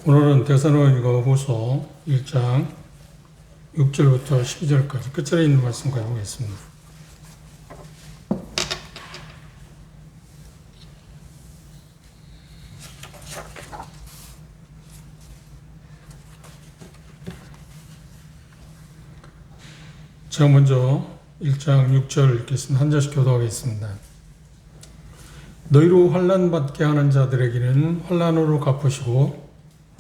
오늘은 데살로니가 후서 1장 6절부터 12절까지 끝절에 있는 말씀 가져보겠습니다. 제가 먼저 1장 6절 읽겠습니다. 한 절씩 교도하겠습니다. 너희로 환난 받게 하는 자들에게는 환난으로 갚으시고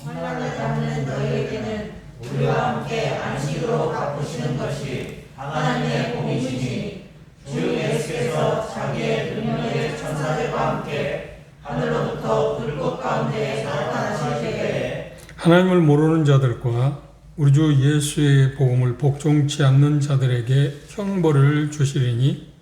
환난을 받는 너희에게는 우리와 함께 안식으로 갚으시는 것이 하나님의 공이시니 주 예수께서 자기의 능력의 천사들과 함께 하늘로부터 불꽃 가운데 나타나실 때에 하나님을 모르는 자들과 우리 주 예수의 복음을 복종치 않는 자들에게 형벌을 주시리니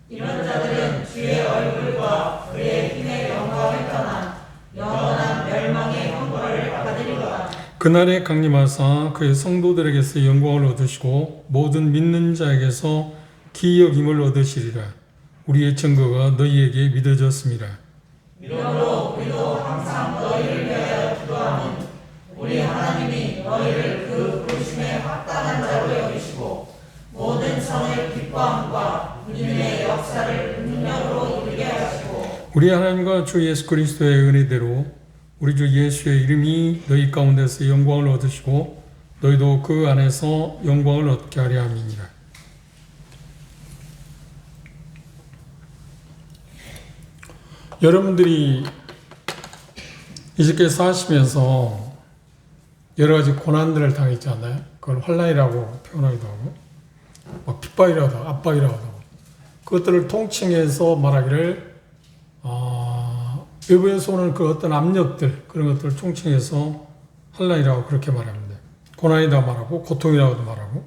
이런 자들은 주의 얼굴과 그의 힘의 영광을 떠나 영원한 멸망의 형벌을 받으리로다. 그날에 강림하사 그의 성도들에게서 영광을 얻으시고 모든 믿는 자에게서 기여김을 얻으시리라. 우리의 증거가 너희에게 믿어졌습니다. 이러므로 우리도 항상 너희를 위하여 기도하는 우리 하나님이 너희를 그 부르심에 합당한 자로 여기시고 모든 선을 기뻐함과 믿음의 역사를 능력으로 이루게 하시고 우리 하나님과 주 예수 그리스도의 은혜대로 우리 주 예수의 이름이 너희 가운데서 영광을 얻으시고 너희도 그 안에서 영광을 얻게 하려 함이니라. 여러분들이 이렇게 사시면서 여러 가지 고난들을 당했지 않나요? 그걸 환난이라고 표현하기도 하고 막 핍박이라고 하고 압박이라고 하고 그것들을 통칭해서 말하기를 외부에서 오는 그 어떤 압력들 그런 것들을 통칭해서 환난이라고 그렇게 말합니다. 고난이다 말하고 고통이라고도 말하고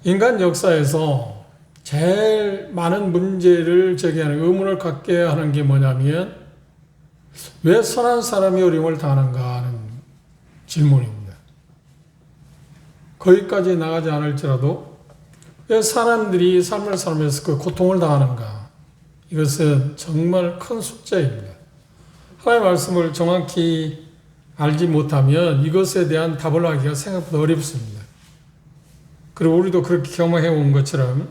인간 역사에서 제일 많은 문제를 제기하는 의문을 갖게 하는 게 뭐냐면 왜 선한 사람이 어려움을 당하는가 하는 질문입니다. 거기까지 나가지 않을지라도 왜 사람들이 삶을 살면서 그 고통을 당하는가? 이것은 정말 큰 숙제입니다. 하나님의 말씀을 정확히 알지 못하면 이것에 대한 답을 하기가 생각보다 어렵습니다. 그리고 우리도 그렇게 경험해 온 것처럼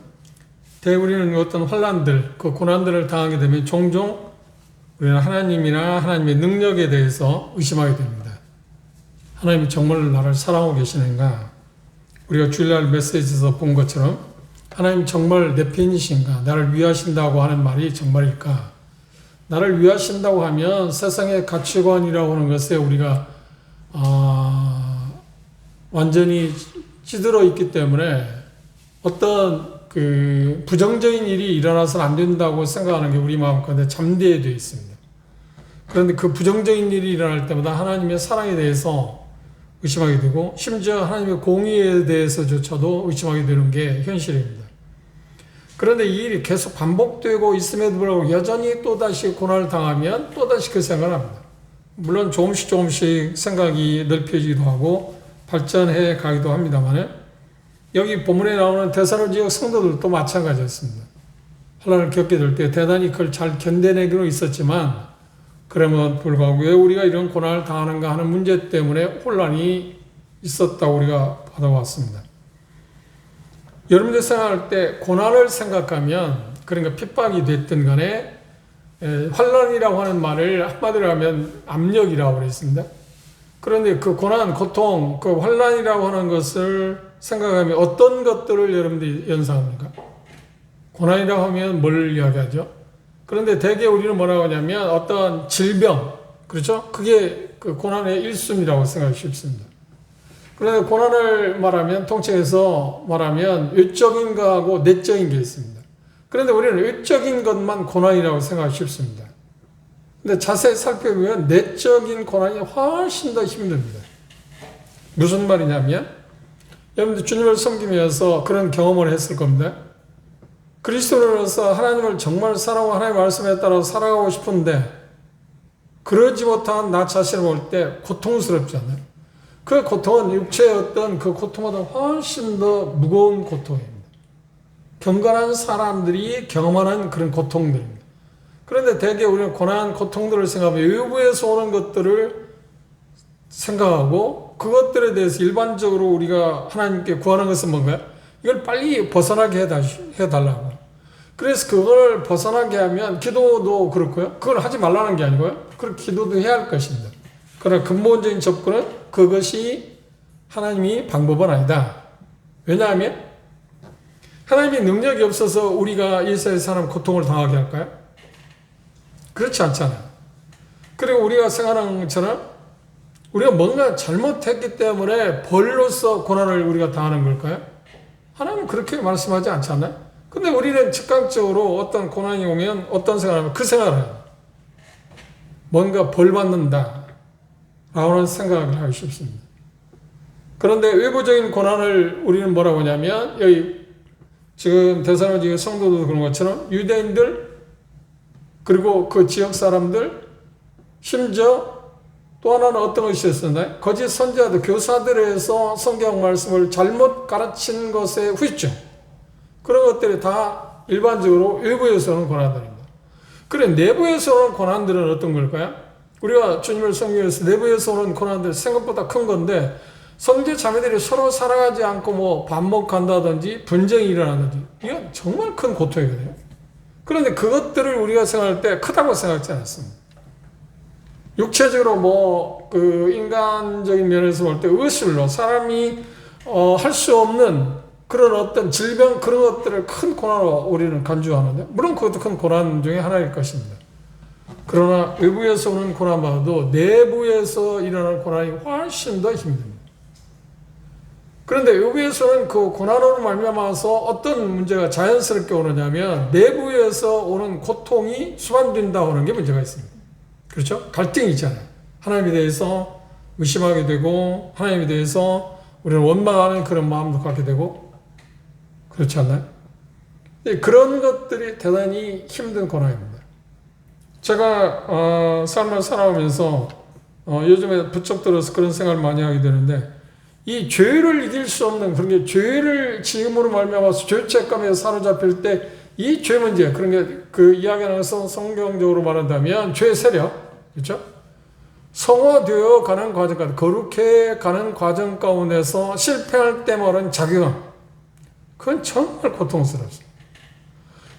우리는 어떤 환난들, 그 고난들을 당하게 되면 종종 우리는 하나님이나 하나님의 능력에 대해서 의심하게 됩니다. 하나님이 정말 나를 사랑하고 계시는가? 우리가 주일날 메시지에서 본 것처럼 하나님 정말 내 편이신가? 나를 위하신다고 하는 말이 정말일까? 나를 위하신다고 하면 세상의 가치관이라고 하는 것에 우리가 완전히 찌들어 있기 때문에 어떤 그 부정적인 일이 일어나서는 안 된다고 생각하는 게 우리 마음 가운데 잠재되어 있습니다. 그런데 그 부정적인 일이 일어날 때마다 하나님의 사랑에 대해서 의심하게 되고 심지어 하나님의 공의에 대해서조차도 의심하게 되는 게 현실입니다. 그런데 이 일이 계속 반복되고 있음에도 불구하고 여전히 또다시 고난을 당하면 또다시 그 생각을 합니다. 물론 조금씩 생각이 넓혀지기도 하고 발전해 가기도 합니다만 여기 본문에 나오는 데살로니가 지역 성도들도 마찬가지였습니다. 환난을 겪게 될 때 대단히 그걸 잘 견뎌내기로 있었지만 그러면 불구하고 왜 우리가 이런 고난을 당하는가 하는 문제 때문에 혼란이 있었다고 우리가 받아왔습니다. 여러분들 생각할 때 고난을 생각하면 그러니까 핍박이 됐든 간에 환난이라고 하는 말을 한마디로 하면 압력이라고 그랬습니다. 그런데 그 고난, 고통, 그 환난이라고 하는 것을 생각하면 어떤 것들을 여러분들이 연상합니까? 고난이라고 하면 뭘 이야기하죠? 그런데 대개 우리는 뭐라고 하냐면 어떤 질병, 그렇죠? 그게 그 고난의 1순위라고 생각하기 쉽습니다. 그런데 고난을 말하면 통칭해서 말하면 외적인 거하고 내적인 게 있습니다. 그런데 우리는 외적인 것만 고난이라고 생각하기 쉽습니다. 근데 자세히 살펴보면 내적인 고난이 훨씬 더 힘듭니다. 무슨 말이냐면 여러분들 주님을 섬기면서 그런 경험을 했을 겁니다. 그리스도로서 하나님을 정말 사랑하고 하나님의 말씀에 따라 살아가고 싶은데 그러지 못한 나 자신을 볼 때 고통스럽지 않나요? 그 고통은 육체의 어떤 그 고통보다 훨씬 더 무거운 고통입니다. 경건한 사람들이 경험하는 그런 고통들입니다. 그런데 대개 우리는 고난, 고통들을 생각하면 외부에서 오는 것들을 생각하고 그것들에 대해서 일반적으로 우리가 하나님께 구하는 것은 뭔가요? 이걸 빨리 벗어나게 해달라고. 그래서 그걸 벗어나게 하면 기도도 그렇고요. 그걸 하지 말라는 게 아니고요. 그렇게 기도도 해야 할 것입니다. 그러나 근본적인 접근은 그것이 하나님이 방법은 아니다. 왜냐하면 하나님의 능력이 없어서 우리가 이 세상의 사람 고통을 당하게 할까요? 그렇지 않잖아요. 그리고 우리가 생각하는 것처럼 우리가 뭔가 잘못했기 때문에 벌로서 고난을 우리가 당하는 걸까요? 하나님은 그렇게 말씀하지 않지 않나요? 근데 우리는 즉각적으로 어떤 고난이 오면 어떤 생각을 하면 그 생각을 해요. 뭔가 벌 받는다 라는 생각을 하기 쉽습니다. 그런데 외부적인 고난을 우리는 뭐라고 하냐면 여기 지금 데살로니가 성도도 그런 것처럼 유대인들 그리고 그 지역 사람들 심지어 또 하나는 어떤 것이 있었나요? 거짓 선지자들, 교사들에서 성경 말씀을 잘못 가르친 것의 후유증 그런 것들이 다 일반적으로 외부에서 오는 고난들입니다. 그래 내부에서 오는 고난들은 어떤 걸까요? 우리가 주님을 섬기기 위해서 내부에서 오는 고난들 생각보다 큰 건데 성제 자매들이 서로 사랑하지 않고 뭐 반목한다든지 분쟁이 일어나든지 이건 정말 큰 고통이거든요. 그런데 그것들을 우리가 생각할 때 크다고 생각하지 않습니다. 육체적으로 뭐 그 인간적인 면에서 볼 때 의술로 사람이 할 수 없는 그런 어떤 질병 그런 것들을 큰 고난으로 우리는 간주하는데 물론 그것도 큰 고난 중에 하나일 것입니다. 그러나 외부에서 오는 고난보다도 내부에서 일어나는 고난이 훨씬 더 힘듭니다. 그런데 외부에서는 그 고난으로 말미암아서 어떤 문제가 자연스럽게 오느냐면 내부에서 오는 고통이 수반된다 하는 게 문제가 있습니다. 그렇죠? 갈등이 있잖아요. 하나님에 대해서 의심하게 되고 하나님에 대해서 우리는 원망하는 그런 마음도 갖게 되고 그렇지 않나요? 그런 것들이 대단히 힘든 고난입니다. 제가 삶을 살아오면서 요즘에 부쩍 들어서 그런 생각을 많이 하게 되는데 이 죄를 이길 수 없는 그런 게 죄를 지음으로 말미암아서 죄책감에 사로잡힐 때 이 죄 문제 그런 게 그 이야기하면서 성경적으로 말한다면 죄 세력 그렇죠? 성화되어 가는 과정까지 거룩해 가는 과정 가운데서 실패할 때 말은 자괴감 그건 정말 고통스럽습니다.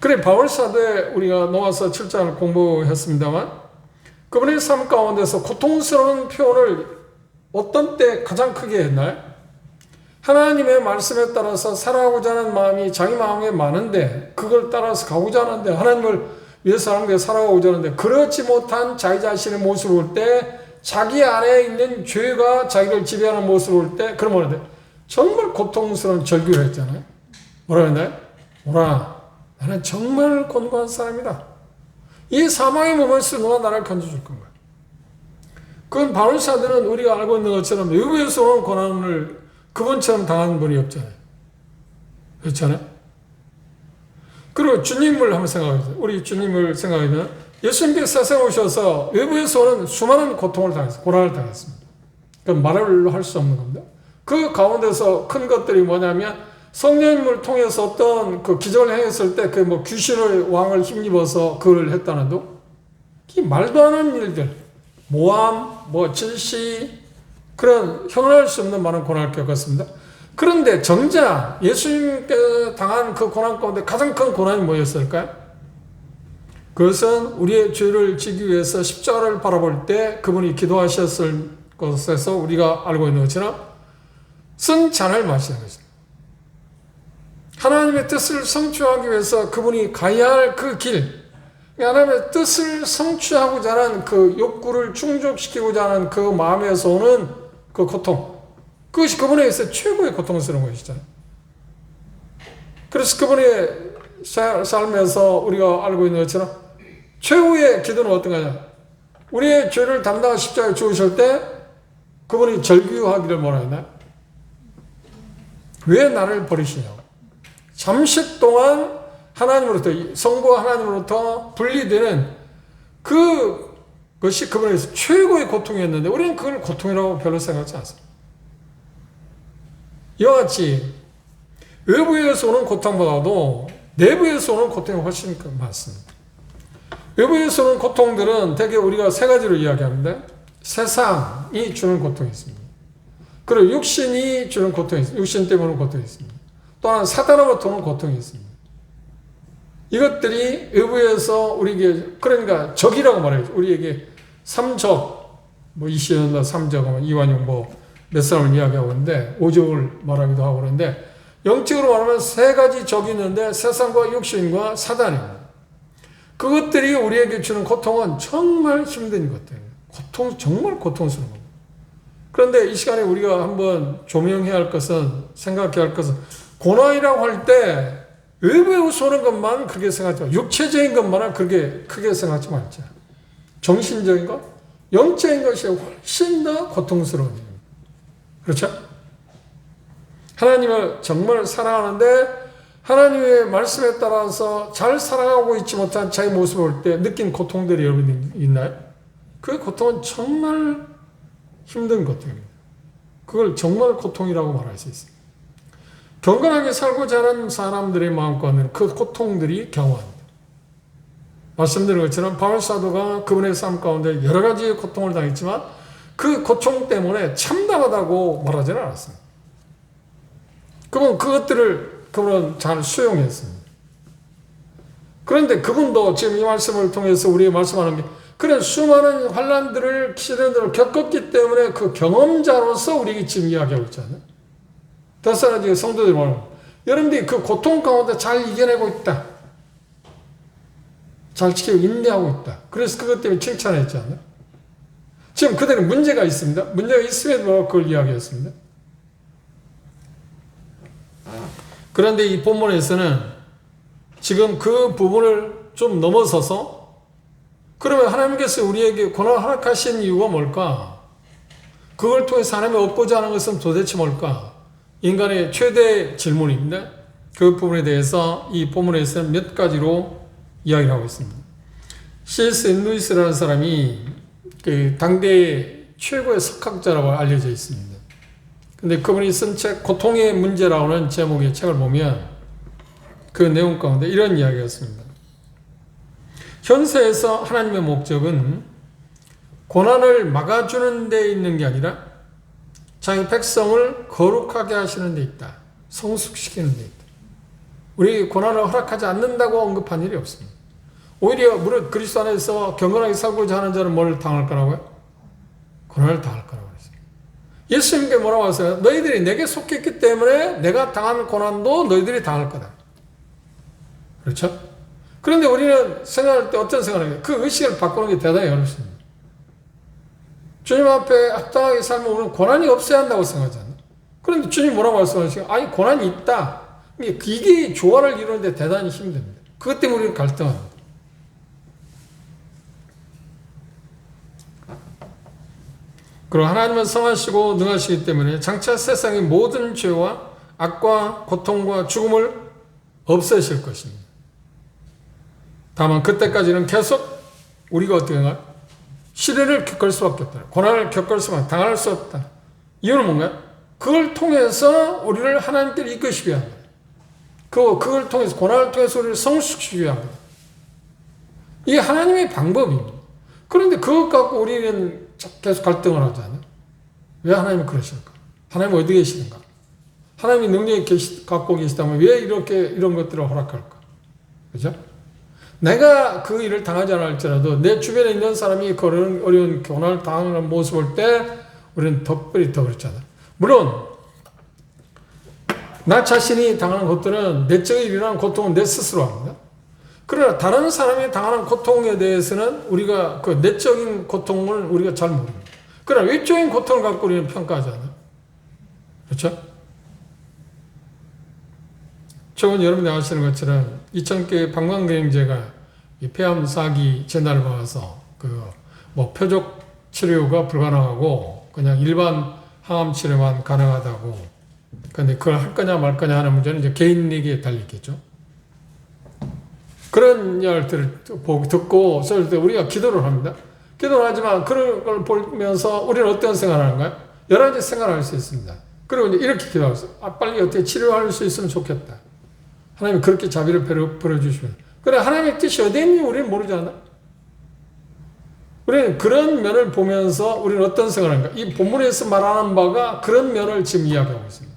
그래 바울 사도에 우리가 노아서 7장을 공부했습니다만 그분의 삶 가운데서 고통스러운 표현을 어떤 때 가장 크게 했나요? 하나님의 말씀에 따라서 살아가고자 하는 마음이 자기 마음에 많은데 그걸 따라서 가고자 하는데 하나님을 위해서 하는 데 살아가고자 하는데 그렇지 못한 자기 자신의 모습을 볼 때 자기 안에 있는 죄가 자기를 지배하는 모습을 볼 때 그런 뭐라는데 정말 고통스러운 절규를 했잖아요. 뭐라고 했나요? 오라 나는 정말 곤고한 사람이다. 이 사망의 몸에서 누가 나를 건져줄 건가? 그건 바울 사도는 우리가 알고 있는 것처럼 외부에서 오는 고난을 그분처럼 당한 분이 없잖아요. 그렇잖아요? 그리고 주님을 한번 생각해보세요. 우리 주님을 생각하면 예수님께서 세상에 오셔서 외부에서 오는 수많은 고통을 당했어요. 고난을 당했습니다. 그 말을 할 수 없는 겁니다. 그 가운데서 큰 것들이 뭐냐면 성령님을 통해서 어떤 그 기적을 행했을 때 그 뭐 귀신을 왕을 힘입어서 그걸 했다는 둥 이 말도 안 하는 일들 모함, 뭐 질시 그런 형언할 수 없는 많은 고난을 겪었습니다. 그런데 정작 예수님께서 당한 그 고난 가운데 가장 큰 고난이 뭐였을까요? 그것은 우리의 죄를 지기 위해서 십자가를 바라볼 때 그분이 기도하셨을 것에서 우리가 알고 있는 것처럼 쓴 잔을 마시는 것입니다. 하나님의 뜻을 성취하기 위해서 그분이 가야 할 그 길, 하나님의 뜻을 성취하고자 하는 그 욕구를 충족시키고자 하는 그 마음에서 오는 그 고통, 그것이 그분에 의해서 최고의 고통스러운 것이잖아요. 그래서 그분의 삶에서 우리가 알고 있는 것처럼 최후의 기도는 어떤 거냐? 우리의 죄를 담당하 십자가에 죽으실 때 그분이 절규하기를 뭐라 했나요? 왜 나를 버리시냐고. 잠시 동안 하나님으로부터 성부 하나님으로부터 분리되는 그것이 그분에 의해서 최고의 고통이었는데 우리는 그걸 고통이라고 별로 생각하지 않습니다. 이와 같이 외부에서 오는 고통보다도 내부에서 오는 고통이 훨씬 많습니다. 외부에서 오는 고통들은 대개 우리가 세 가지로 이야기하는데 세상이 주는 고통이 있습니다. 그리고 육신이 주는 고통이 있습니다. 육신 때문에 고통이 있습니다. 또한 사단으로부터 오는 고통이 있습니다. 이것들이 외부에서 우리에게, 그러니까 적이라고 말하죠. 우리에게 삼적, 뭐 이시연다 삼적, 이완용 몇 사람을 이야기하고 있는데, 오적을 말하기도 하고 그러는데, 영적으로 말하면 세 가지 적이 있는데, 세상과 육신과 사단입니다. 그것들이 우리에게 주는 고통은 정말 힘든 것들이에요. 정말 고통스러운 겁니다. 그런데 이 시간에 우리가 한번 조명해야 할 것은, 생각해야 할 것은, 고난이라고 할 때, 외부에서 오는 것만 그렇게 생각하지 마. 육체적인 것만은 그렇게 크게 생각하지 말자. 정신적인 것, 영적인 것이 훨씬 더 고통스러운 일입니다. 그렇죠? 하나님을 정말 사랑하는데 하나님의 말씀에 따라서 잘 살아가고 있지 못한 자기 모습을 볼 때 느낀 고통들이 여러분 있나요? 그 고통은 정말 힘든 고통입니다. 그걸 정말 고통이라고 말할 수 있습니다. 경건하게 살고자 하는 사람들의 마음과는 그 고통들이 경화합니다. 말씀드린 것처럼 바울 사도가 그분의 삶 가운데 여러 가지 고통을 당했지만 그 고통 때문에 참담하다고 말하지는 않았습니다. 그분은 잘 수용했습니다. 그런데 그분도 지금 이 말씀을 통해서 우리에게 말씀하는 게 그런 수많은 환난들을 시련들을 겪었기 때문에 그 경험자로서 우리에게 지금 이야기하고 있잖아요. 데살로니가 성도들이 말합니다. 여러분들이 그 고통 가운데 잘 이겨내고 있다. 잘 지키고 인내하고 있다. 그래서 그것 때문에 칭찬했지 않나요? 지금 그들은 문제가 있습니다. 문제가 있음에도 불구하고 그걸 이야기했습니다. 그런데 이 본문에서는 지금 그 부분을 좀 넘어서서 그러면 하나님께서 우리에게 고난을 허락하신 이유가 뭘까? 그걸 통해서 하나님을 얻고자 하는 것은 도대체 뭘까? 인간의 최대 질문입니다. 그 부분에 대해서 이 본문에서는 몇 가지로 이야기를 하고 있습니다. C.S. 루이스라는 사람이 그 당대의 최고의 석학자라고 알려져 있습니다. 근데 그분이 쓴 책 고통의 문제라는 제목의 책을 보면 그 내용 가운데 이런 이야기가 있습니다. 현세에서 하나님의 목적은 고난을 막아주는 데 있는 게 아니라 자기 백성을 거룩하게 하시는 데 있다. 성숙시키는 데 있다. 우리 고난을 허락하지 않는다고 언급한 일이 없습니다. 오히려 무릇 그리스도 안에서 경건하게 살고자 하는 자는 뭘 당할 거라고요? 고난을 당할 거라고 그랬어요. 예수님께 뭐라고 하세요? 너희들이 내게 속했기 때문에 내가 당한 고난도 너희들이 당할 거다. 그렇죠? 그런데 우리는 생각할 때 어떤 생각을 해요? 그 의식을 바꾸는 게 대단히 어렵습니다. 주님 앞에 합당하게 살면 우리는 고난이 없어야 한다고 생각하잖아요. 그런데 주님 뭐라고 말씀하시죠? 아니 고난이 있다. 이게 조화를 이루는데 대단히 힘듭니다. 그것 때문에 우리는 갈등합니다. 그리고 하나님은 성하시고 능하시기 때문에 장차 세상의 모든 죄와 악과 고통과 죽음을 없애실 것입니다. 다만 그때까지는 계속 우리가 어떻게 하나요? 시련을 겪을 수밖에 없다. 고난을 겪을 수밖에 당할 수 없다. 이유는 뭔가요? 그걸 통해서 우리를 하나님께 이끄시기 위한 거예요. 그걸 통해서 고난을 통해서 우리를 성숙시키기 위한 거예요. 이게 하나님의 방법입니다. 그런데 그것 갖고 우리는 계속 갈등을 하잖아요. 왜 하나님은 그러실까? 하나님은 어디 계시는가? 하나님이 능력이 갖고 계시다면 왜 이런 것들을 허락할까? 그죠? 내가 그 일을 당하지 않을지라도 내 주변에 있는 사람이 그런 어려운 고난을 당하는 모습을 볼 때 우리는 더 그렇잖아요. 물론 나 자신이 당하는 것들은 내적인 일어나는 고통은 내 스스로 합니다. 그러나 다른 사람이 당하는 고통에 대해서는 우리가 그 내적인 고통을 우리가 잘 모릅니다. 그러나 외적인 고통을 갖고 우리는 평가하잖아요. 그렇죠? 최근 여러분이 아시는 것처럼 2000개 방광경제가 폐암 사기 재난을 받아서 표적 치료가 불가능하고 그냥 일반 항암 치료만 가능하다고. 근데 그걸 할 거냐 말 거냐 하는 문제는 이제 개인에게 달리겠죠. 그런 이야기를 듣고 쏠 때 우리가 기도를 합니다. 기도를 하지만 그런 걸 보면서 우리는 어떤 생각을 하는가요? 여러 가지 생각을 할 수 있습니다. 그리고 이제 이렇게 기도하고 있어요. 빨리 어떻게 치료할 수 있으면 좋겠다. 하나님이 그렇게 자비를 베풀어주시면. 그래, 하나님의 뜻이 어디 있는지 우리는 모르잖아. 우리는 그런 면을 보면서 우리는 어떤 생각을 하는가? 이 본문에서 말하는 바가 그런 면을 지금 이야기하고 있습니다.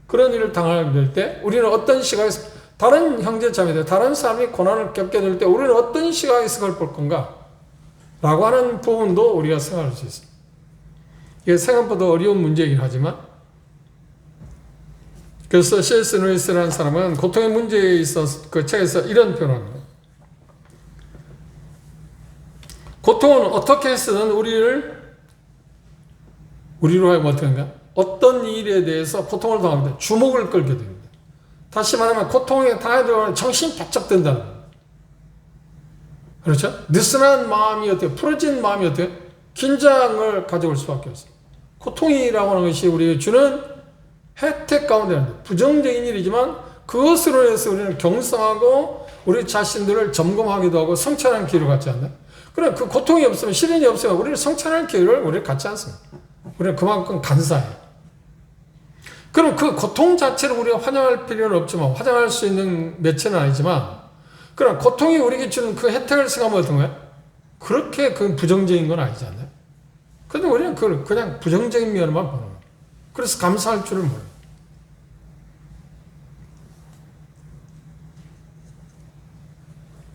그런 일을 당하게 될 때 우리는 어떤 시각에서 다른 형제자매들, 다른 사람이 고난을 겪게 될 때 우리는 어떤 시각에서 그걸 볼 건가? 라고 하는 부분도 우리가 생각할 수 있습니다. 이게 생각보다 어려운 문제이긴 하지만 그래서 C.S. 루이스라는 사람은 고통의 문제에 있어서 그 책에서 이런 표현을 합니다. 고통은 어떻게 해서든 우리로 하여금 어떤가? 어떤 일에 대해서 고통을 당하는데 주목을 끌게 됩니다. 다시 말하면 고통에 당하게 되면 정신이 바짝 든다는 거예요. 그렇죠? 느슨한 마음이 어때요? 풀어진 마음이 어때요? 긴장을 가져올 수밖에 없어요. 고통이라고 하는 것이 우리에게 주는 혜택 가운데 부정적인 일이지만 그것으로 해서 우리는 경성하고 우리 자신들을 점검하기도 하고 성찰하는 기회를 갖지 않나요? 그래, 그 고통이 없으면, 시련이 없으면 우리는 성찰할 기회를 우리는 갖지 않습니다. 우리는 그만큼 간사해요. 그럼 그 고통 자체를 우리가 환영할 필요는 없지만, 환영할 수 있는 매체는 아니지만, 그럼 고통이 우리에게 주는 그 혜택을 생각하면 어떤 거예요? 그렇게 그 부정적인 건 아니지 않나요? 근데 우리는 그걸 그냥 부정적인 면만 보는 거예요. 그래서 감사할 줄을 몰라요.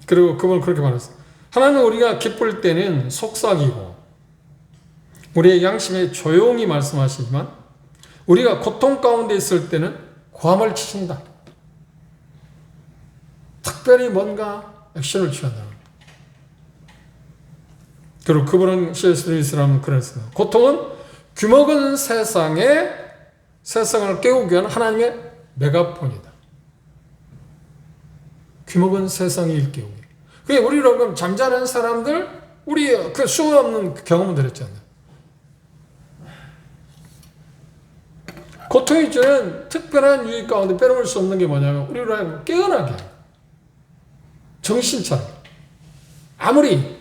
그리고 그걸 그렇게 말했어요. 하나님은 우리가 기쁠 때는 속삭이고 우리의 양심에 조용히 말씀하시지만 우리가 고통 가운데 있을 때는 고함을 치신다. 특별히 뭔가 액션을 취한다. 그리고 그분은 C.S. 루이스라는 그랬어요. 고통은 규모큰 세상을 깨우기 위한 하나님의 메가폰이다. 규모큰 세상을 깨우기. 그게 우리로 그럼 잠자는 사람들, 우리 그 수없는 경험을 했잖아요. 고통이 주는 특별한 유익 가운데 빼놓을 수 없는 게 뭐냐면 우리로 하여금 깨어나게 해요. 정신 차려. 아무리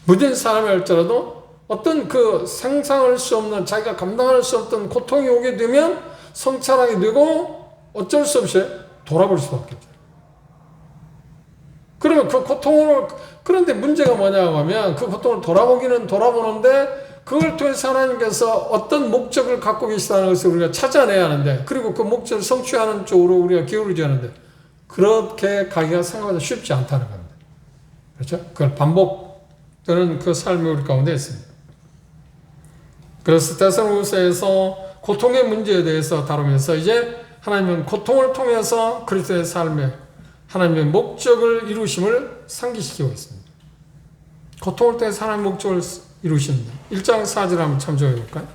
무딘 사람이 할지라도 어떤 그 상상할 수 없는 자기가 감당할 수 없던 고통이 오게 되면 성찰하게 되고 어쩔 수 없이 돌아볼 수밖에 없죠. 그러면 그 고통을, 그런데 문제가 뭐냐 하면 그 고통을 돌아보기는 돌아보는데 그걸 통해서 하나님께서 어떤 목적을 갖고 계시다는 것을 우리가 찾아내야 하는데, 그리고 그 목적을 성취하는 쪽으로 우리가 기울이지 하는데 그렇게 가기가 생각보다 쉽지 않다는 겁니다. 그렇죠? 그걸 반복되는 그 삶이 우리 가운데 있습니다. 그래서 데살로니가서에서 고통의 문제에 대해서 다루면서 이제 하나님은 고통을 통해서 그리스도의 삶에 하나님의 목적을 이루심을 상기시키고 있습니다. 고통을 통해서 하나님의 목적을 이루신다. 1장 4절 한번 참조해 볼까요?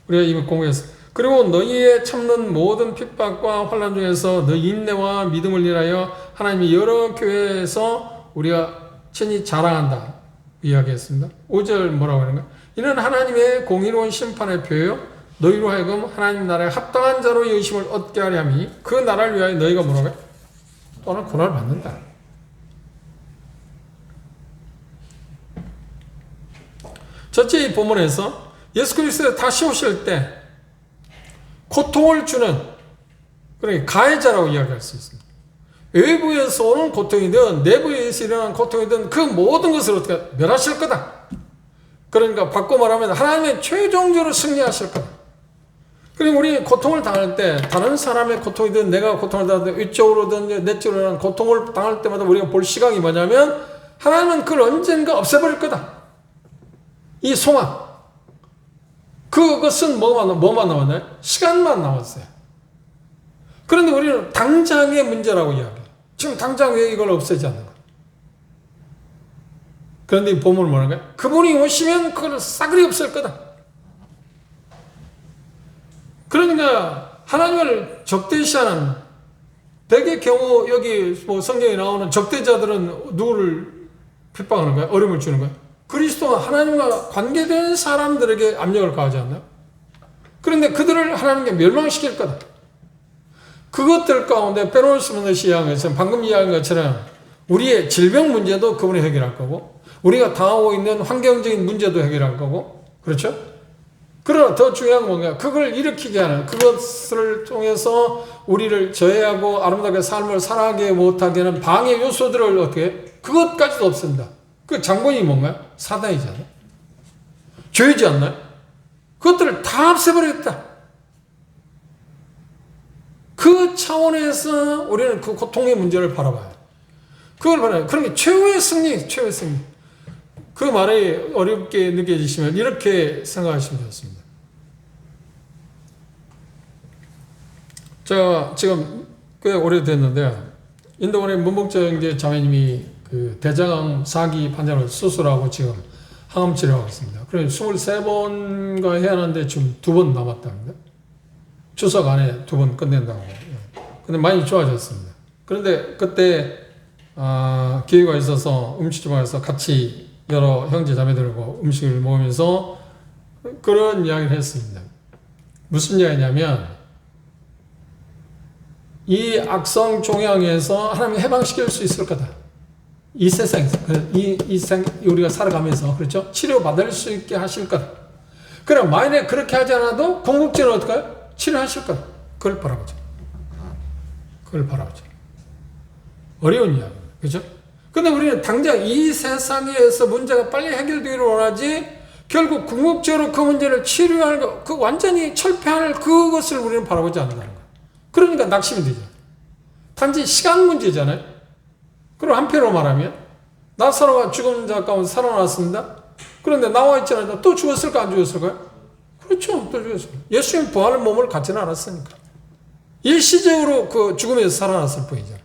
우리가 이미 공부했어요. 그리고 너희의 참는 모든 핍박과 환난 중에서 너희 인내와 믿음을 인하여 하나님이 여러 교회에서 우리가 친히 자랑한다. 이야기했습니다. 5절 뭐라고 하는가? 이는 하나님의 공의로운 심판의 표요 너희로 하여금 하나님 나라에 합당한 자로 여기심을 얻게 하려 함이 그 나라를 위하여 너희가 뭐라고 해? 또한 고난을 받는다. 첫째 이 본문에서 예수 그리스도가 다시 오실 때 고통을 주는 그러니까 가해자라고 이야기할 수 있습니다. 외부에서 오는 고통이든 내부에서 일어나는 고통이든 그 모든 것을 어떻게 멸하실 거다. 그러니까 바꿔 말하면 하나님의 최종적으로 승리하실 거다. 그리고 우리 고통을 당할 때 다른 사람의 고통이든 내가 고통을 당할 때 위쪽으로든 내쪽으로든 고통을 당할 때마다 우리가 볼 시각이 뭐냐면 하나님은 그걸 언젠가 없애버릴 거다. 이 소망. 그것은 뭐만 남았나요? 시간만 남았어요. 그런데 우리는 당장의 문제라고 이야기해요. 지금 당장 왜 이걸 없애지 않는 거예요? 그런데 이 본문은 뭐라고요? 그분이 오시면 그걸 싸그리 없앨 거다. 그러니까 하나님을 적대시하는 대개 경우 여기 뭐 성경에 나오는 적대자들은 누구를 핍박하는 거예요? 어려움을 주는 거예요? 그리스도와 하나님과 관계된 사람들에게 압력을 가하지 않나요? 그런데 그들을 하나님께 멸망시킬 거다. 그것들 가운데 빼놓을 수 없는 것이 이야기한 것처럼 방금 이야기한 것처럼 우리의 질병 문제도 그분이 해결할 거고 우리가 당하고 있는 환경적인 문제도 해결할 거고 그렇죠? 그러나 더 중요한 건 뭔가 그걸 일으키게 하는 그것을 통해서 우리를 저해하고 아름답게 삶을 살아가게 못하게 하는 방해 요소들을 어떻게 그것까지도 없습니다. 그 장본인이 뭔가요? 사단이잖아요. 죄지 않나요? 그것들을 다 없애버리겠다. 그 차원에서 우리는 그 고통의 문제를 바라봐요. 그걸 바라봐요. 그러니까 최후의 승리, 최후의 승리. 그 말이 어렵게 느껴지시면 이렇게 생각하시면 좋습니다. 제가 지금 꽤 오래됐는데 인도원의 문복정 자매님이 그 대장암 4기 환자로 수술하고 지금 항암 치료하고 있습니다. 그래서 23번가 해야 하는데 지금 2번 남았답니다. 추석 안에 2번 끝낸다고. 근데 많이 좋아졌습니다. 그런데 그때 기회가 있어서 음식점에서 같이 여러 형제 자매들과 음식을 먹으면서 그런 이야기를 했습니다. 무슨 이야기냐면 이 악성 종양에서 하나님이 해방시킬 수 있을 거다. 이 세상에서 이 생 우리가 살아가면서 그렇죠? 치료받을 수 있게 하실 거다. 그럼 만약에 그렇게 하지 않아도 궁극적으로 어떨까요? 치료하실 거다. 그걸 바라보죠. 그걸 바라보죠. 어려운 이야기입니다. 그렇죠? 근데 우리는 당장 이 세상에서 문제가 빨리 해결되기를 원하지 결국 궁극적으로 그 문제를 치료할 거, 그 완전히 철폐할 그것을 우리는 바라보지 않는다는 거예요. 그러니까 낙심이 되죠. 단지 시간 문제잖아요. 그리고 한편으로 말하면 나사로가 죽은 자 가운데 살아났습니다. 그런데 나와 있잖아요. 또 죽었을까 안 죽었을까요? 그렇죠. 또 죽었어요. 예수님 부활 몸을 갖지는 않았으니까. 일시적으로 그 죽음에서 살아났을 뿐이잖아요.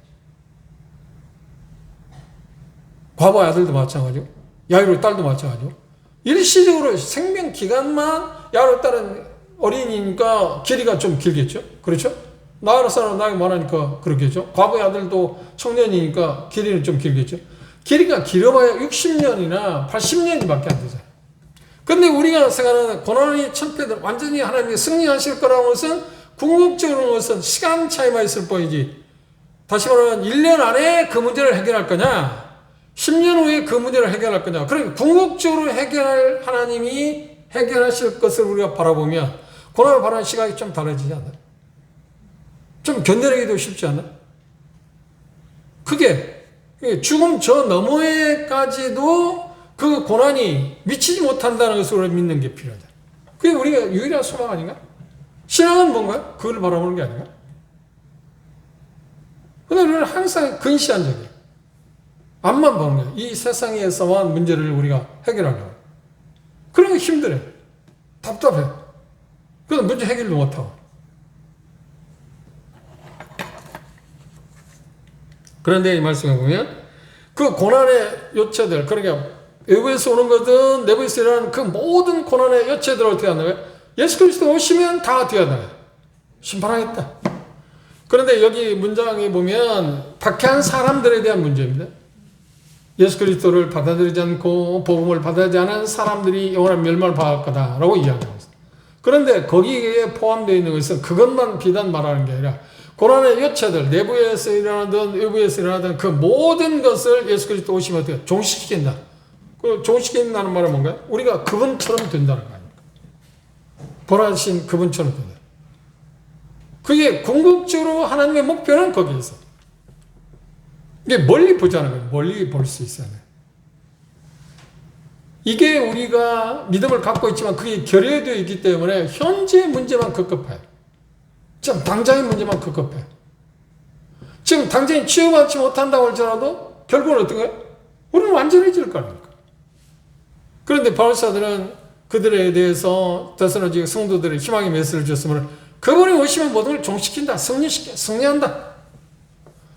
과부의 아들도 마찬가지고 야이로의 딸도 마찬가지고 일시적으로 생명 기간만 야이로의 딸은 어린이니까 길이가 좀 길겠죠. 그렇죠? 나이로 사람 나이가 많으니까 그렇겠죠. 과부의 아들도 청년이니까 길이는 좀 길겠죠. 길이가 길어봐야 60년이나 80년밖에 안 되잖아요. 근데 우리가 생각하는 고난의 천패들 완전히 하나님이 승리하실 거라는 것은 궁극적으로는 것은 시간 차이만 있을 뿐이지. 다시 말하면 1년 안에 그 문제를 해결할 거냐 10년 후에 그 문제를 해결할 거냐. 그러니까 궁극적으로 해결할 하나님이 해결하실 것을 우리가 바라보면 고난을 바라는 시각이 좀 달라지지 않나요? 좀 견뎌내기도 쉽지 않나요? 그게 죽음 저 너머에까지도 그 고난이 미치지 못한다는 것을 우리가 믿는 게 필요하다. 그게 우리가 유일한 소망 아닌가? 신앙은 뭔가요? 그걸 바라보는 게 아닌가? 근데 우리는 항상 근시안적이에요. 앞만 보는 거예요. 이 세상에서만 문제를 우리가 해결하려고. 그러면 힘들어요. 답답해요. 그래서 문제 해결도 못하고. 그런데 이 말씀에 보면 그 고난의 요체들, 그러니까 외부에서 오는 거든 내부에서 일어나는 그 모든 고난의 요체들을 어떻게 한다고요? 예수 그리스도 오시면 다 어떻게 한다고요? 심판하겠다. 그런데 여기 문장에 보면 박해한 사람들에 대한 문제입니다. 예수 그리스도를 받아들이지 않고 복음을 받아들이지 않은 사람들이 영원한 멸망을 받을 거다라고 이야기하고 있어요. 그런데 거기에 포함되어 있는 것은 그것만 비단 말하는 게 아니라 고난의 요체들, 내부에서 일어나든 외부에서 일어나든 그 모든 것을 예수 그리스도 오시면 어떻게 종식시킨다. 그 종식시킨다는 말은 뭔가요? 우리가 그분처럼 된다는 거 아닙니까? 보라신 그분처럼 된다. 그게 궁극적으로 하나님의 목표는 거기에 있어. 이게 멀리 보자는 거예요. 멀리 볼 수 있어야 돼요. 이게 우리가 믿음을 갖고 있지만 그게 결여되어 있기 때문에 현재 문제만 급급해요. 지금 당장의 문제만 급급해요. 지금 당장에 치유받지 못한다고 할지라도 결국은 어떤가요? 우리는 완전해질 거 아닙니까? 그런데 바울사들은 그들에 대해서 데살로니가 성도들의 희망의 메시지를 줬으면 그분이 오시면 모든 걸 종식시킨다. 승리한다.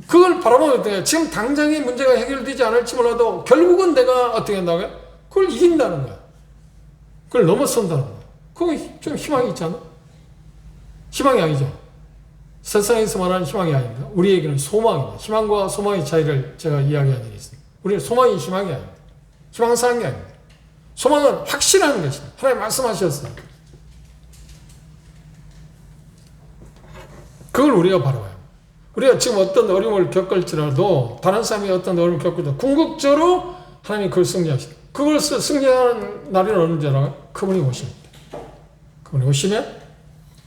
그걸 바라보면 어때요? 지금 당장의 문제가 해결되지 않을지 몰라도 결국은 내가 어떻게 한다고요? 그걸 이긴다는 거야. 그걸 넘어선다는 거야. 그거 좀 희망이 있지 않아? 희망이 아니죠. 세상에서 말하는 희망이 아닙니다. 우리에게는 소망입니다. 희망과 소망의 차이를 제가 이야기한 적이 있습니다. 우리는 소망이 희망이 아닙니다. 희망 사는 게 아닙니다. 소망은 확실한 것입니다. 하나님 말씀하셨어요. 그걸 우리가 바라봐요. 우리가 지금 어떤 어려움을 겪을지라도 다른 사람이 어떤 어려움을 겪을지라도 궁극적으로 하나님이 그걸 승리하시다. 그걸 승리하는 날이 언제라고요? 그분이 오십니다. 그분이 오시면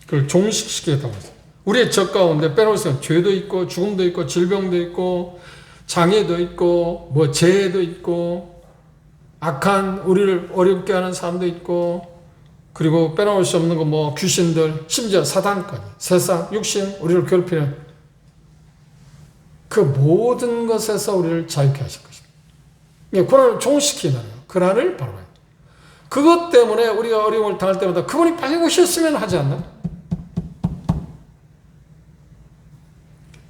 그걸 종식시키겠다고 했어요. 우리의 적 가운데 빼놓을 수 없는 죄도 있고 죽음도 있고 질병도 있고 장애도 있고 뭐 재해도 있고 악한 우리를 어렵게 하는 사람도 있고, 그리고 빼놓을 수 없는 거 뭐 귀신들, 심지어 사단까지, 세상, 육신, 우리를 괴롭히는 그 모든 것에서 우리를 자유케 하실 것입니다. 고난을 종식시키는 거예요. 고난을 바로 봐요. 그것 때문에 우리가 어려움을 당할 때마다 그분이 빨리 오셨으면 하지 않나?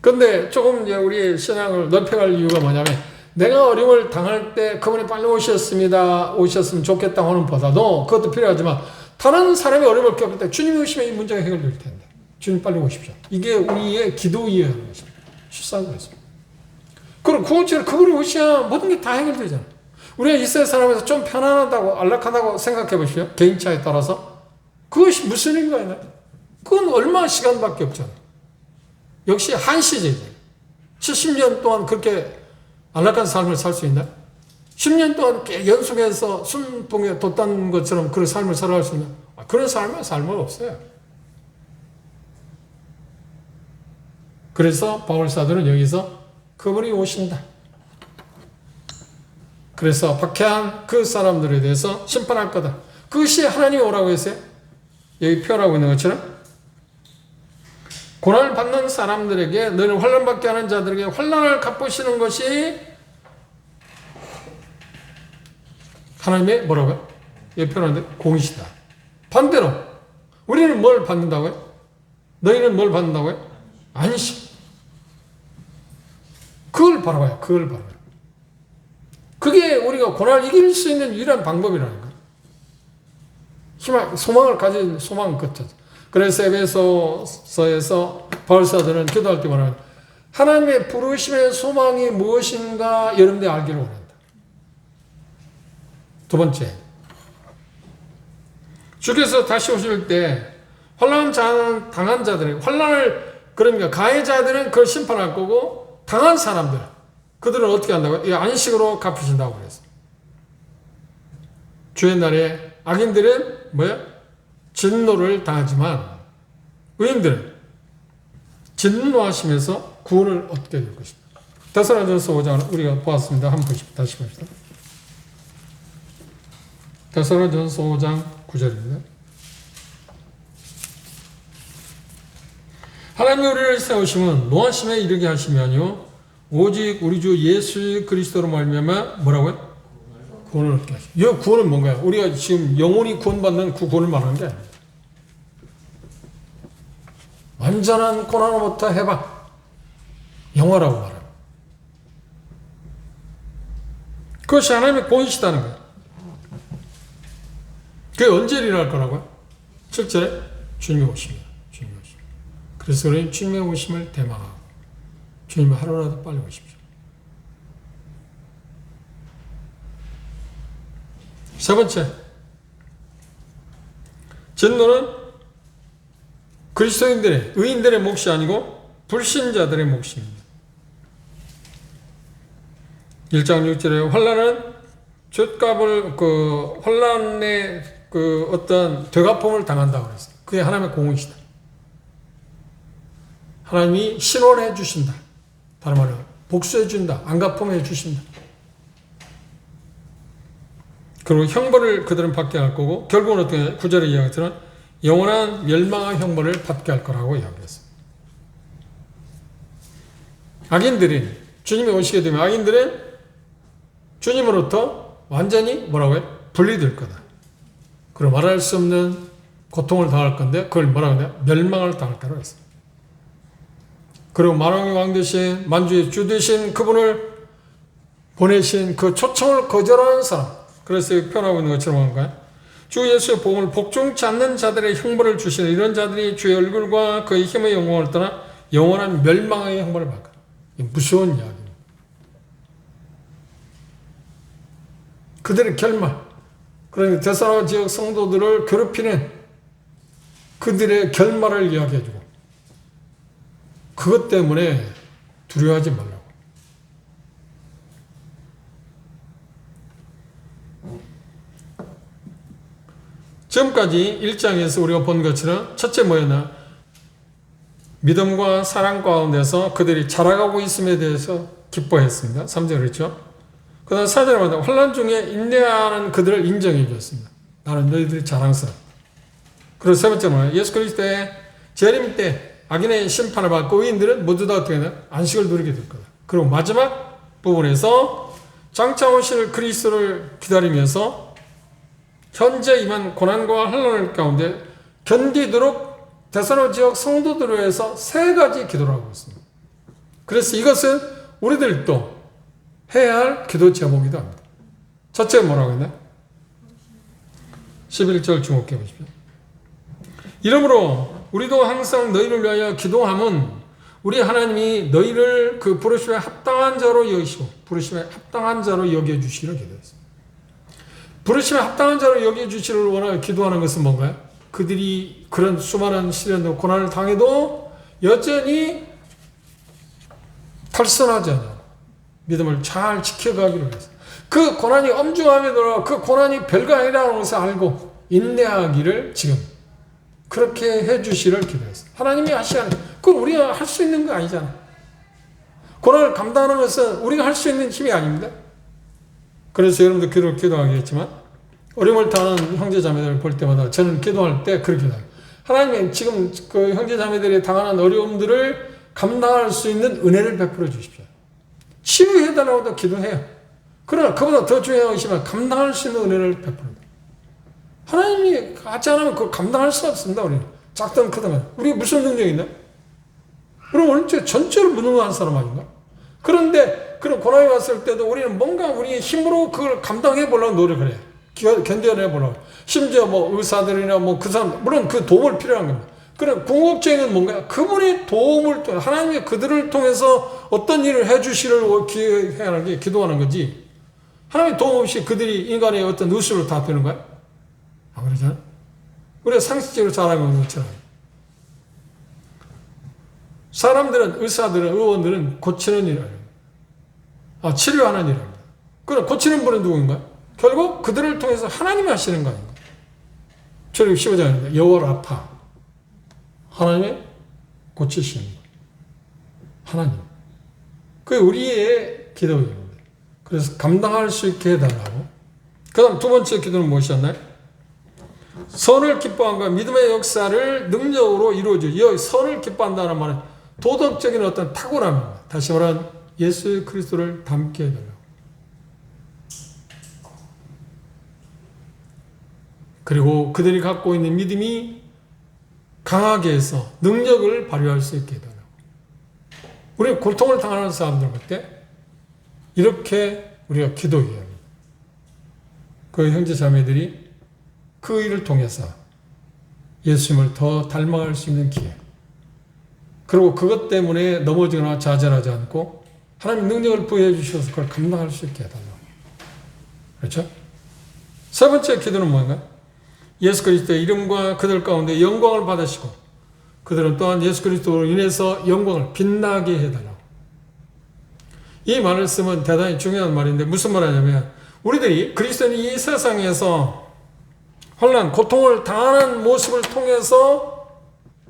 근데 조금 이제 우리의 신앙을 넓혀갈 이유가 뭐냐면, 내가 어려움을 당할 때 그분이 빨리 오셨으면 좋겠다 하는 보다도, 그것도 필요하지만 다른 사람이 어려움을 겪을 때 주님이 오시면 이 문제가 해결될 텐데, 주님 빨리 오십시오. 이게 우리의 기도 이해하는 것입니다. 실상으로 했습니다. 그리고 구원처럼 그분이 오셔야 모든 게 다 해결되잖아요. 우리가 이스라엘 사람에서 좀 편안하다고, 안락하다고 생각해 보십시오. 개인차에 따라서. 그것이 무슨 의미가 있나요? 그건 얼마 시간밖에 없잖아요. 역시 한시제죠. 70년 동안 그렇게 안락한 삶을 살 수 있나요? 10년 동안 연속해서 순봉에 돛단 것처럼 그런 삶을 살아갈 수 있나요? 그런 삶은 없어요. 그래서 바울사도는 여기서 그분이 오신다. 그래서 박해한 그 사람들에 대해서 심판할 거다. 그것이 하나님이 오라고 했어요. 여기 표현하고 있는 것처럼 고난을 받는 사람들에게, 너는 환난받게 하는 자들에게 환난을 갚으시는 것이 하나님의 뭐라고요? 여기 표현하는데 공이시다. 반대로 우리는 뭘 받는다고요? 너희는 뭘 받는다고요? 안식. 그걸 바라봐요. 그걸 바라봐요. 그게 우리가 고난을 이길 수 있는 유일한 방법이라는 거예요. 소망을 가진 소망은 끝이죠. 그래서 에베소서에서 바울사도는 기도할 때 말하면, 하나님의 부르심의 소망이 무엇인가 여러분들이 알기를 원한다. 두 번째, 주께서 다시 오실 때 환난 당한 자들에게, 환난을, 그러니까 가해자들은 그걸 심판할 거고, 당한 사람들, 그들은 어떻게 한다고요? 이 안식으로 갚으신다고 그랬어요. 주의 날에 악인들은 뭐야? 진노를 당하지만 의인들은 진노하시면서 구원을 얻게 될 것입니다. 데살로니가전서 5장을 우리가 보았습니다. 한번 다시 봅시다. 데살로니가전서 5장 9절입니다. 하나님이 우리를 세우심은 노하심에 이르게 하시면요, 오직 우리 주 예수 그리스도로 말미암아 뭐라고요? 구원을 얻게 하시죠. 이 구원은 뭔가요? 우리가 지금 영혼이 구원받는 그 구원을 말하는 게 아닙니다. 완전한 고난으로부터 해방, 영화라고 말합니다. 그것이 하나님의 본이시다는 거예요. 그게 언제 일어날 거라고요? 7절에 주님이 오십니다. 주님이 오십니다. 그래서 우리는 주님의 오심을 대망하고, 주님이 하루라도 빨리 오십시오. 세 번째, 진노는 그리스도인들의, 의인들의 몫이 아니고 불신자들의 몫입니다. 1장 6절에 환난은 죗값을, 환난의 어떤 되갚음을 당한다고 그랬어요. 그게 하나님의 공의시다. 하나님이 신원해 주신다. 다른 말로 복수해 준다. 안갚음해 주신다. 그리고 형벌을 그들은 받게 할 거고, 결국은 어떻게 9절의 이야기처럼 영원한 멸망한 형벌을 받게 할 거라고 이야기했어요. 악인들이, 주님이 오시게 되면 악인들은 주님으로부터 완전히 뭐라고요? 분리될 거다. 그리고 말할 수 없는 고통을 당할 건데, 그걸 뭐라고 하냐? 멸망을 당할 거라고 했어요. 그리고 만왕의 왕 되신, 만주의 주 되신 그분을 보내신 그 초청을 거절하는 사람, 그래서 표현하고 있는 것처럼 뭔가요? 주 예수의 복음을 복종치 않는 자들의 형벌을 주시는 이런 자들이 주의 얼굴과 그의 힘의 영광을 떠나 영원한 멸망의 형벌을 받게. 무서운 이야기입니다. 그들의 결말, 그러니까 데살로니가 지역 성도들을 괴롭히는 그들의 결말을 이야기해주고, 그것 때문에 두려워하지 말라고. 지금까지 1장에서 우리가 본 것처럼 첫째 뭐였나? 믿음과 사랑 가운데서 그들이 자라가고 있음에 대해서 기뻐했습니다. 3절 그랬죠? 그 다음 4절에 말하면 환난 중에 인내하는 그들을 인정해 주었습니다. 나는 너희들이 자랑스러워. 그리고 세 번째 뭐예요? 예수 그리스도의 재림 때 악인의 심판을 받고 의인들은 모두 다 어떻게 되나? 안식을 누리게 될 거다. 그리고 마지막 부분에서 장차 오실 그리스도를 기다리면서 현재 임한 고난과 환난을 가운데 견디도록 데살로니가 지역 성도들을 위해서 세 가지 기도를 하고 있습니다. 그래서 이것은 우리들도 해야 할 기도 제목이기도 합니다. 첫째 뭐라고 했나요? 11절 주목해 보십시오. 이러므로 우리도 항상 너희를 위하여 기도함은 우리 하나님이 너희를 그 부르심에 합당한 자로 여기시고 부르심에 합당한 자로 여겨주시기를 기도했습니다. 부르심에 합당한 자로 여겨주시기를 원하여 기도하는 것은 뭔가요? 그들이 그런 수많은 시련과 고난을 당해도 여전히 탈선하지 않아 믿음을 잘 지켜가기를 위해서 그 고난이 엄중함에도 그 고난이 별거 아니라는 것을 알고 인내하기를 지금 그렇게 해주시를 기도했어요. 하나님이 하시는 그건 우리가 할 수 있는 거 아니잖아. 고난을 감당하는 것은 우리가 할 수 있는 힘이 아닙니다. 그래서 여러분도 기도하겠지만 어려움을 당하는 형제자매들을 볼 때마다 저는 기도할 때 그렇게 기도해요. 하나님이 지금 그 형제자매들이 당하는 어려움들을 감당할 수 있는 은혜를 베풀어 주십시오. 치유해달라고도 기도해요. 그러나 그보다 더 중요한 것이면 감당할 수 있는 은혜를 베풀어요. 하나님이 하지 않으면 그걸 감당할 수 없습니다. 우리는 작든 크든 우리가 무슨 능력이 있나? 그럼 우리는 전체로 무능한 사람 아닌가? 그런데 그런 고난이 왔을 때도 우리는 뭔가 우리의 힘으로 그걸 감당해 보려고 노력을 해요. 견뎌내 보려고. 심지어 뭐 의사들이나 뭐 그 사람 물론 그 도움을 필요한 겁니다. 그런 궁극적인 뭔가 그분의 도움을 통해 하나님이 그들을 통해서 어떤 일을 해주시를 기도하는 게 기도하는 거지. 하나님의 도움 없이 그들이 인간의 어떤 의술을 다 되는 거야? 안 그러잖아? 우리가 상식적으로 잘하는 것처럼. 사람들은, 의사들은, 의원들은 고치는 일을 해요. 치료하는 일을 합니다. 그럼 고치는 분은 누구인가? 결국 그들을 통해서 하나님이 하시는 거 아닌가? 저기 15장입니다. 여호와 라파. 하나님이 고치시는 거. 하나님. 그게 우리의 기도입니다. 그래서 감당할 수 있게 해달라고. 그 다음 두 번째 기도는 무엇이었나요? 선을 기뻐함과 믿음의 역사를 능력으로 이루어줘. 이 선을 기뻐한다는 말은 도덕적인 어떤 탁월함입니다. 다시 말하면 예수 그리스도를 닮게 해달라고. 그리고 그들이 갖고 있는 믿음이 강하게 해서 능력을 발휘할 수 있게 해달라고. 우리 고통을 당하는 사람들 볼 때 이렇게 우리가 기도해야 합니다. 그 형제 자매들이 그 일을 통해서 예수님을 더 닮아갈 수 있는 기회. 그리고 그것 때문에 넘어지거나 좌절하지 않고 하나님 능력을 부여해 주셔서 그걸 감당할 수 있게 해달라고. 그렇죠? 세 번째 기도는 뭔가? 예수 그리스도의 이름과 그들 가운데 영광을 받으시고 그들은 또한 예수 그리스도로 인해서 영광을 빛나게 해달라고. 이 말을 쓰면 대단히 중요한 말인데 무슨 말 하냐면 우리들이 그리스도인이 이 세상에서 혼란, 고통을 당하는 모습을 통해서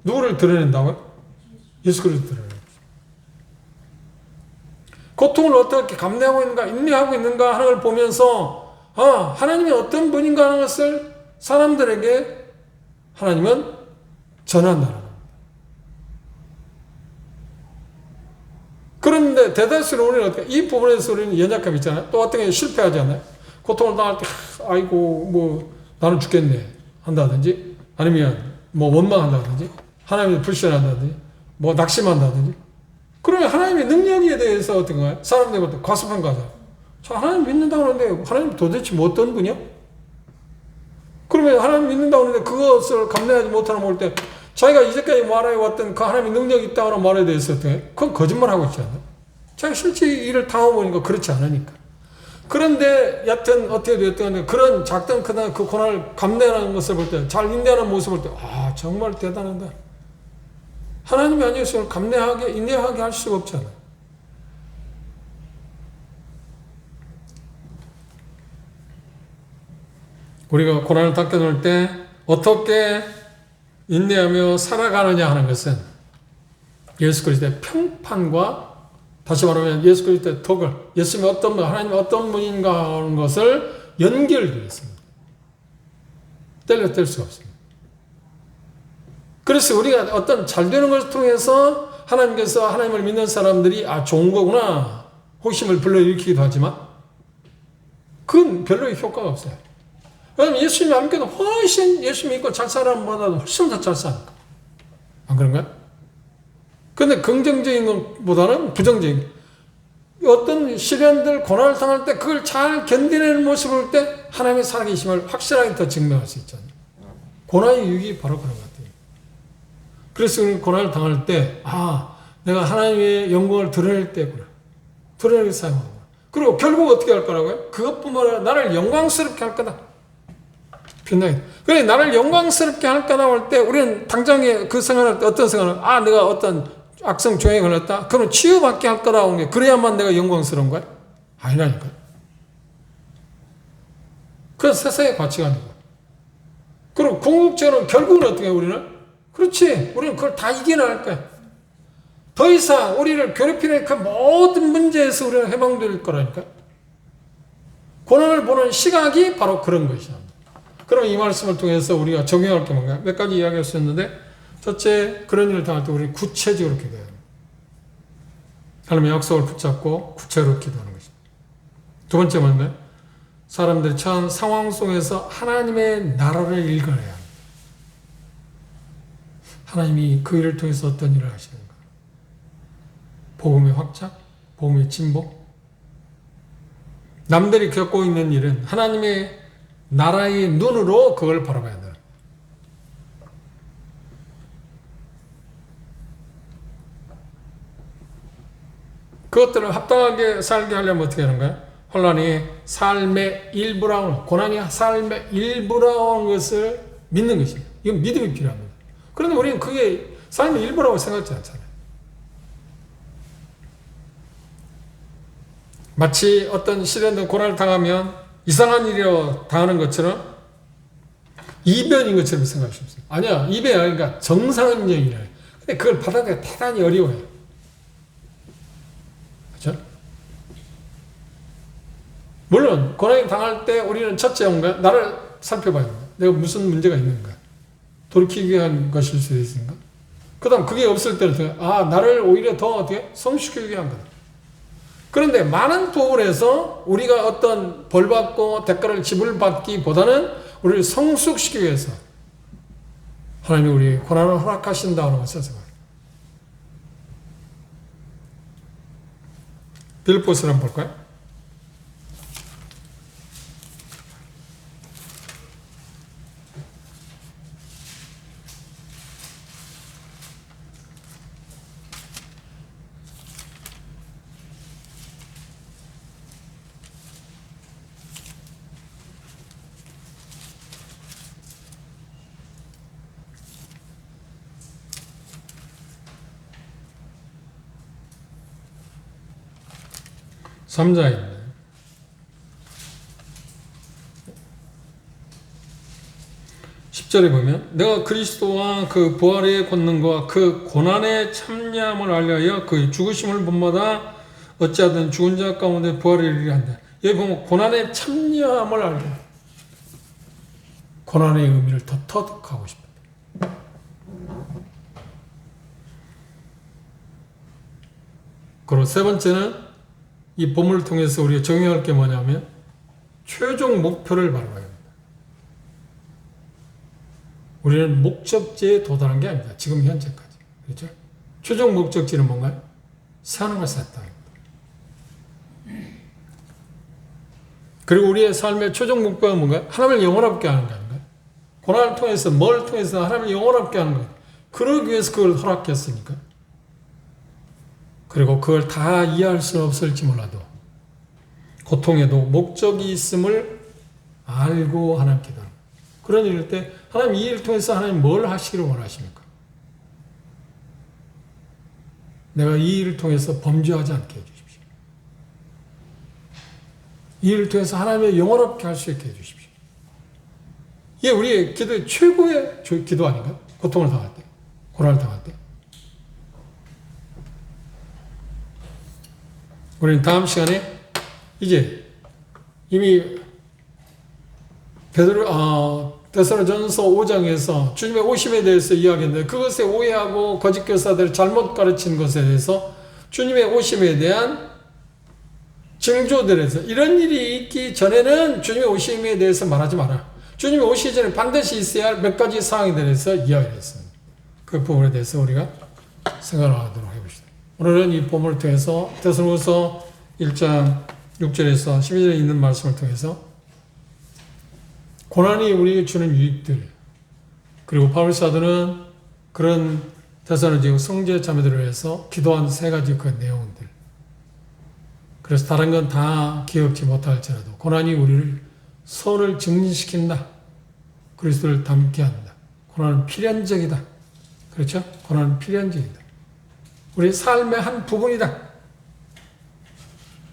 누구를 드러낸다고요? 예수 그리스도를 드러내는 거죠. 고통을 어떻게 감내하고 있는가, 인내하고 있는가 하는 걸 보면서 하나님이 어떤 분인가 하는 것을 사람들에게 하나님은 전한다는 겁니다. 그런데 대다수로 우리는 어떻게 이 부분에서 우리는 연약함이 있잖아요. 또 어떤 게 실패하지 않나요? 고통을 당할 때 아이고 뭐 나는 죽겠네 한다든지 아니면 뭐 원망한다든지 하나님이 불신한다든지 뭐 낙심한다든지 그러면 하나님의 능력에 대해서 어떤 거예요? 사람들한테 과습한 거죠. 저 하나님 믿는다고 하는데 하나님 도대체 뭐 어떤 분이야? 그러면 하나님 믿는다고 하는데 그것을 감내하지 못하는 볼 때 자기가 이제까지 말해왔던 그 하나님의 능력이 있다고 하는 말에 대해서 어떻게 그건 거짓말하고 있지 않나? 자기가 실제 일을 당해보니까 그렇지 않으니까. 그런데 여튼 어떻게 됐든 그런 작든 크든 그 고난을 감내하는 것을 볼 때 잘 인내하는 모습을 볼 때 정말 대단하다. 하나님이 아니었으면 감내하게 인내하게 할 수가 없잖아. 우리가 고난을 닦아놓을 때 어떻게 인내하며 살아가느냐 하는 것은 예수 그리스도의 평판과 다시 말하면 예수 그리스도의 덕을, 예수님이 어떤 분, 하나님이 어떤 분인가 하는 것을 연결되어 있습니다. 뗄 수가 없습니다. 그래서 우리가 어떤 잘 되는 것을 통해서 하나님께서 하나님을 믿는 사람들이 좋은 거구나 호심을 불러일으키기도 하지만 그건 별로 효과가 없어요. 왜냐하면 예수님이 안 믿어도 훨씬 예수님 믿고 잘 사는 사람보다 훨씬 더 잘 사니까. 안 그런가요? 근데 긍정적인 것보다는 부정적인 어떤 시련들 고난을 당할 때 그걸 잘 견디내는 모습을 볼 때 하나님의 살아계심을 확실하게 더 증명할 수 있잖아요. 고난의 유익이 바로 그런 것 같아요. 그래서 우리는 고난을 당할 때 내가 하나님의 영광을 드러낼 때구나. 드러내게 사용하구나. 그리고 결국 어떻게 할 거라고요? 그것뿐만 아니라 나를 영광스럽게 할 거다. 빛나게. 그래 나를 영광스럽게 할 거다 할 때 우리는 당장에 그 생각할 때 어떤 생각을 내가 어떤 악성 종에 걸렸다? 그럼 치유받게 할 거라 온 게 그래야만 내가 영광스러운 거야? 아니라니까. 그건 세상의 가치관이고. 그리고 궁극적으로 결국은 어떻게 해, 우리는? 그렇지. 우리는 그걸 다 이겨낼 거야. 더 이상 우리를 괴롭히는 그 모든 문제에서 우리는 해방될 거라니까. 고난을 보는 시각이 바로 그런 것이야. 그럼 이 말씀을 통해서 우리가 적용할 게 뭔가? 몇 가지 이야기할 수 있는데, 첫째, 그런 일을 당할 때 우리는 구체적으로 기도해야 합니다. 하나님의 약속을 붙잡고 구체적으로 기도하는 것입니다. 두 번째 뭔가요? 사람들이 처한 상황 속에서 하나님의 나라를 일궈내야 합니다. 하나님이 그 일을 통해서 어떤 일을 하시는가? 복음의 확장, 복음의 진보. 남들이 겪고 있는 일은 하나님의 나라의 눈으로 그걸 바라봐야 돼요. 그것들을 합당하게 살게 하려면 어떻게 하는 거야? 혼란이 삶의 일부라는, 고난이 삶의 일부라는 것을 믿는 것입니다. 이건 믿음이 필요합니다. 그런데 우리는 그게 삶의 일부라고 생각하지 않잖아요. 마치 어떤 시련된 고난을 당하면 이상한 일이라고 당하는 것처럼 이변인 것처럼 생각할 수 없어요. 아니야, 이변이 아니니까 정상적이라. 근데 그걸 받아들이기가 대단히 어려워요. 그렇죠? 물론 고난이 당할 때 우리는 첫째 뭔가 나를 살펴봐야 됩니다. 내가 무슨 문제가 있는가. 돌이키기 위한 것일 수도 있으니까. 그 다음 그게 없을 때는 나를 오히려 더 어떻게 성숙하기 위한 거다. 그런데 많은 부분에서 우리가 어떤 벌받고 대가를 지불받기보다는 우리를 성숙시키기 위해서 하나님이 우리 고난을 허락하신다는 것을 생각합니다. 빌립보서를 한번 볼까요? 삼자입니다. 10절에 보면 내가 그리스도와 그 부활의 권능과 그 고난의 참여함을 알려하여 그 죽으심을 본마다 어찌하든 죽은 자 가운데 부활을 이르게 한다. 여기 보면 고난의 참여함을 알게. 고난의 의미를 더 터득하고 싶다. 그리고 세 번째는 이 본문을 통해서 우리가 적용할 게 뭐냐면 최종 목표를 바라봐야 합니다. 우리는 목적지에 도달한 게 아닙니다. 지금 현재까지. 그렇죠? 최종 목적지는 뭔가요? 새하늘과 새 땅입니다. 그리고 우리의 삶의 최종 목표가 뭔가요? 하나님을 영원하게 하는 거 아닌가요? 고난을 통해서 뭘 통해서 하나님을 영원하게 하는 거예요. 그러기 위해서 그걸 허락했으니까. 그리고 그걸 다 이해할 수는 없을지 몰라도 고통에도 목적이 있음을 알고 하나님께 기도합니다. 그런 일일 때 하나님 이 일을 통해서 하나님 뭘 하시기를 원하십니까? 내가 이 일을 통해서 범죄하지 않게 해주십시오. 이 일을 통해서 하나님의 영원롭게 할 수 있게 해주십시오. 이게 우리의 기도의 최고의 기도 아닌가요? 고통을 당할 때, 고난을 당할 때. 우리는 다음 시간에 이제 이미 데살로니가전서 5장에서 주님의 오심에 대해서 이야기했는데 그것에 오해하고 거짓 교사들을 잘못 가르치는 것에 대해서 주님의 오심에 대한 징조들에서 이런 일이 있기 전에는 주님의 오심에 대해서 말하지 마라. 주님이 오시기 전에 반드시 있어야 할 몇 가지 사항에 대해서 이야기를 했습니다. 그 부분에 대해서 우리가 생각을 하도록 해봅시다. 오늘은 이 본문을 통해서 데살로니가서 1장 6절에서 12절에 있는 말씀을 통해서 고난이 우리에게 주는 유익들, 그리고 바울 사도는 그런 데살로니가 성제 자매들을 위해서 기도한 세 가지 그 내용들. 그래서 다른 건 다 기억지 못할지라도 고난이 우리를 선을 증진시킨다. 그리스도를 닮게 한다. 고난은 필연적이다. 그렇죠? 고난은 필연적이다. 우리 삶의 한 부분이다.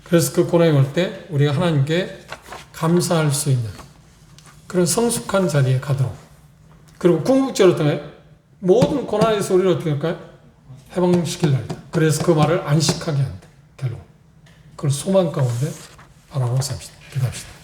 그래서 그 고난이 올 때 우리가 하나님께 감사할 수 있는 그런 성숙한 자리에 가도록. 그리고 궁극적으로 통해 모든 고난에서 우리를 어떻게 할까요? 해방시킬 날이다. 그래서 그 말을 안식하게 한다. 결국. 그걸 소망 가운데 바라보고 삽시다. 기도합시다.